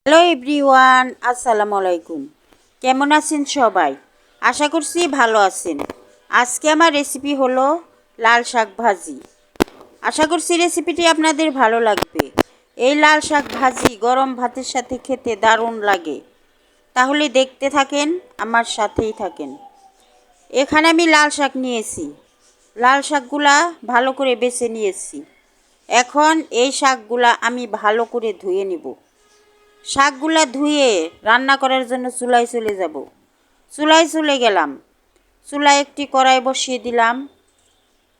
Hello everyone, আসসালামু আলাইকুম। কেমন আছেন সবাই? আশা করছি ভালো আছেন। আজকে আমার রেসিপি হলো লাল শাক ভাজি। আশা করছি রেসিপিটি আপনাদের ভালো লাগবে। এই লাল শাক ভাজি গরম ভাতের সাথে খেতে দারুণ লাগে। তাহলে দেখতে থাকেন, আমার সাথেই থাকেন। এখানে আমি লাল শাক নিয়েছি। লাল শাকগুলা ভালো করে বেছে নিয়েছি। এখন এই শাকগুলা আমি ভালো করে ধুয়ে নিব। শাকগুলা ধুয়ে রান্না করার জন্য চুলায় চলে যাব। চুলায় চলে গেলাম। চুলায় একটি কড়াই বসিয়ে দিলাম।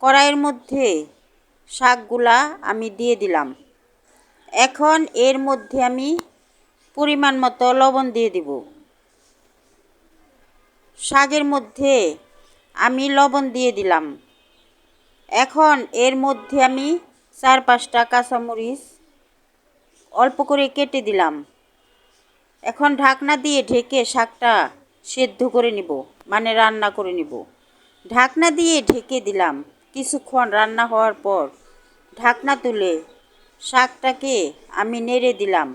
কড়াইয়ের মধ্যে শাকগুলা আমি দিয়ে দিলাম। এখন এর মধ্যে আমি পরিমাণ মতো লবণ দিয়ে দিব। শাকের মধ্যে আমি লবণ দিয়ে দিলাম। এখন এর মধ্যে আমি 4-5টা কাঁচামরিচ অল্প করে কেটে দিলাম। এখন ঢাকনা দিয়ে ঢেকে শাকটা সেদ্ধ করে নিব, মানে রান্না করে নিব। ঢাকনা দিয়ে ঢেকে দিলাম। কিছুক্ষণ রান্না হওয়ার পর ঢাকনা তুলে শাকটাকে আমি নেড়ে দিলাম।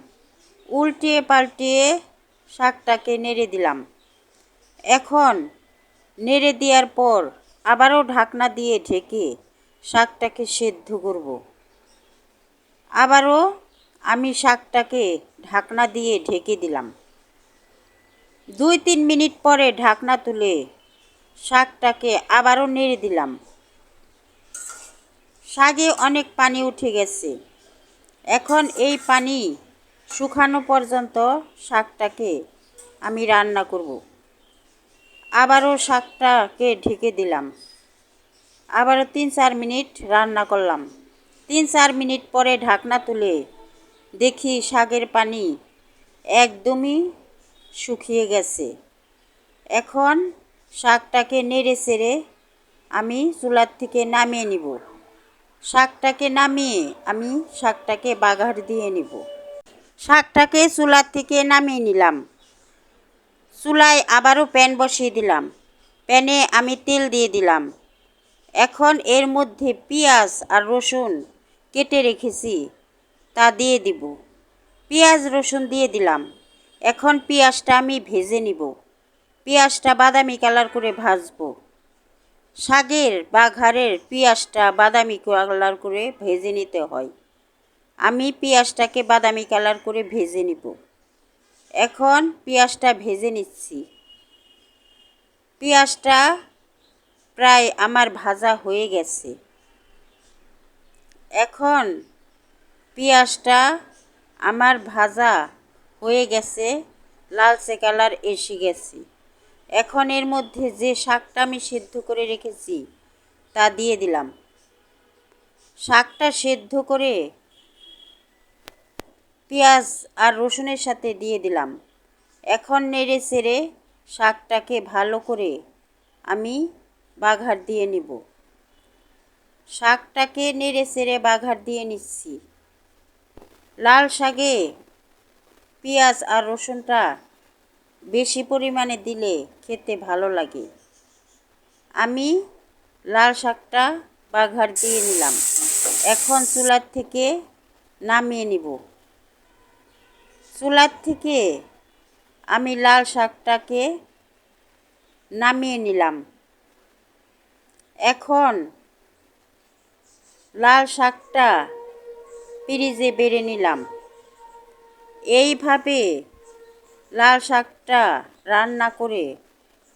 উল্টিয়ে পাল্টিয়ে শাকটাকে নেড়ে দিলাম। এখন নেড়ে দেওয়ার পর আবারও ঢাকনা দিয়ে ঢেকে শাকটাকে সেদ্ধ করব। আবারও আমি শাকটাকে ঢাকনা দিয়ে ঢেকে দিলাম। 2-3 মিনিট পরে ঢাকনা তুলে শাকটাকে আবারও নেড়ে দিলাম। শাকে অনেক পানি উঠে গেছে। এখন এই পানি শুকানো পর্যন্ত শাকটাকে আমি রান্না করব। আবারও শাকটাকে ঢেকে দিলাম। আবারও 3-4 মিনিট রান্না করলাম। 3-4 মিনিট পরে ঢাকনা তুলে দেখি শাকের পানি একদমই শুকিয়ে গেছে। এখন শাকটাকে নেড়ে চেড়ে আমি চুলার থেকে নামিয়ে নিব। শাকটাকে নামিয়ে আমি শাকটাকে বাগার দিয়ে নিব। শাকটাকে চুলার থেকে নামিয়ে নিলাম। চুলায় আবারও প্যান বসিয়ে দিলাম। প্যানে আমি তেল দিয়ে দিলাম। এখন এর মধ্যে পেঁয়াজ আর রসুন কেটে রেখেছি, তা দিয়ে দিব। পেঁয়াজ রসুন দিয়ে দিলাম। এখন পেঁয়াজটা আমি ভেজে নিব। পেঁয়াজটা বাদামি কালার করে ভাজবো। শাকের বাঘারের পেঁয়াজটা বাদামি কালার করে ভেজে নিতে হয়। আমি পেঁয়াজটাকে বাদামি কালার করে ভেজে নিব। এখন পেঁয়াজটা ভেজে নিচ্ছি। পেঁয়াজটা প্রায় আমার ভাজা হয়ে গেছে। এখন পেঁয়াজটা আমার ভাজা হয়ে গেছে, লালচে কালার এসে গেছে। এখন এর মধ্যে যে শাকটা আমি সেদ্ধ করে রেখেছি তা দিয়ে দিলাম। শাকটা সেদ্ধ করে পেঁয়াজ আর রসুনের সাথে দিয়ে দিলাম। এখন নেড়ে চেড়ে শাকটাকে ভালো করে আমি বাঘার দিয়ে নিব। শাকটাকে নেড়ে চেড়ে বাঘার দিয়ে নিচ্ছি। লাল শাকে পেঁয়াজ আর রসুনটা বেশি পরিমাণে দিলে খেতে ভালো লাগে। আমি লাল শাকটা বাঘার দিয়ে নিলাম। এখন চুলার থেকে নামিয়ে নিব। চুলার থেকে আমি লাল শাকটাকে নামিয়ে নিলাম। এখন লাল শাকটা ফ্রিজে বেড়ে নিলাম। এইভাবে লাল শাকটা রান্না করে,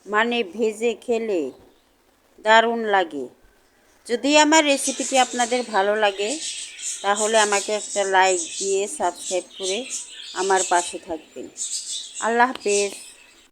মানে ভেজে খেলে দারুণ লাগে। যদি আমার রেসিপিটি আপনাদের ভালো লাগে তাহলে আমাকে একটা লাইক দিয়ে সাবস্ক্রাইব করে আমার পাশে থাকবেন। আল্লাহ হাফেজ।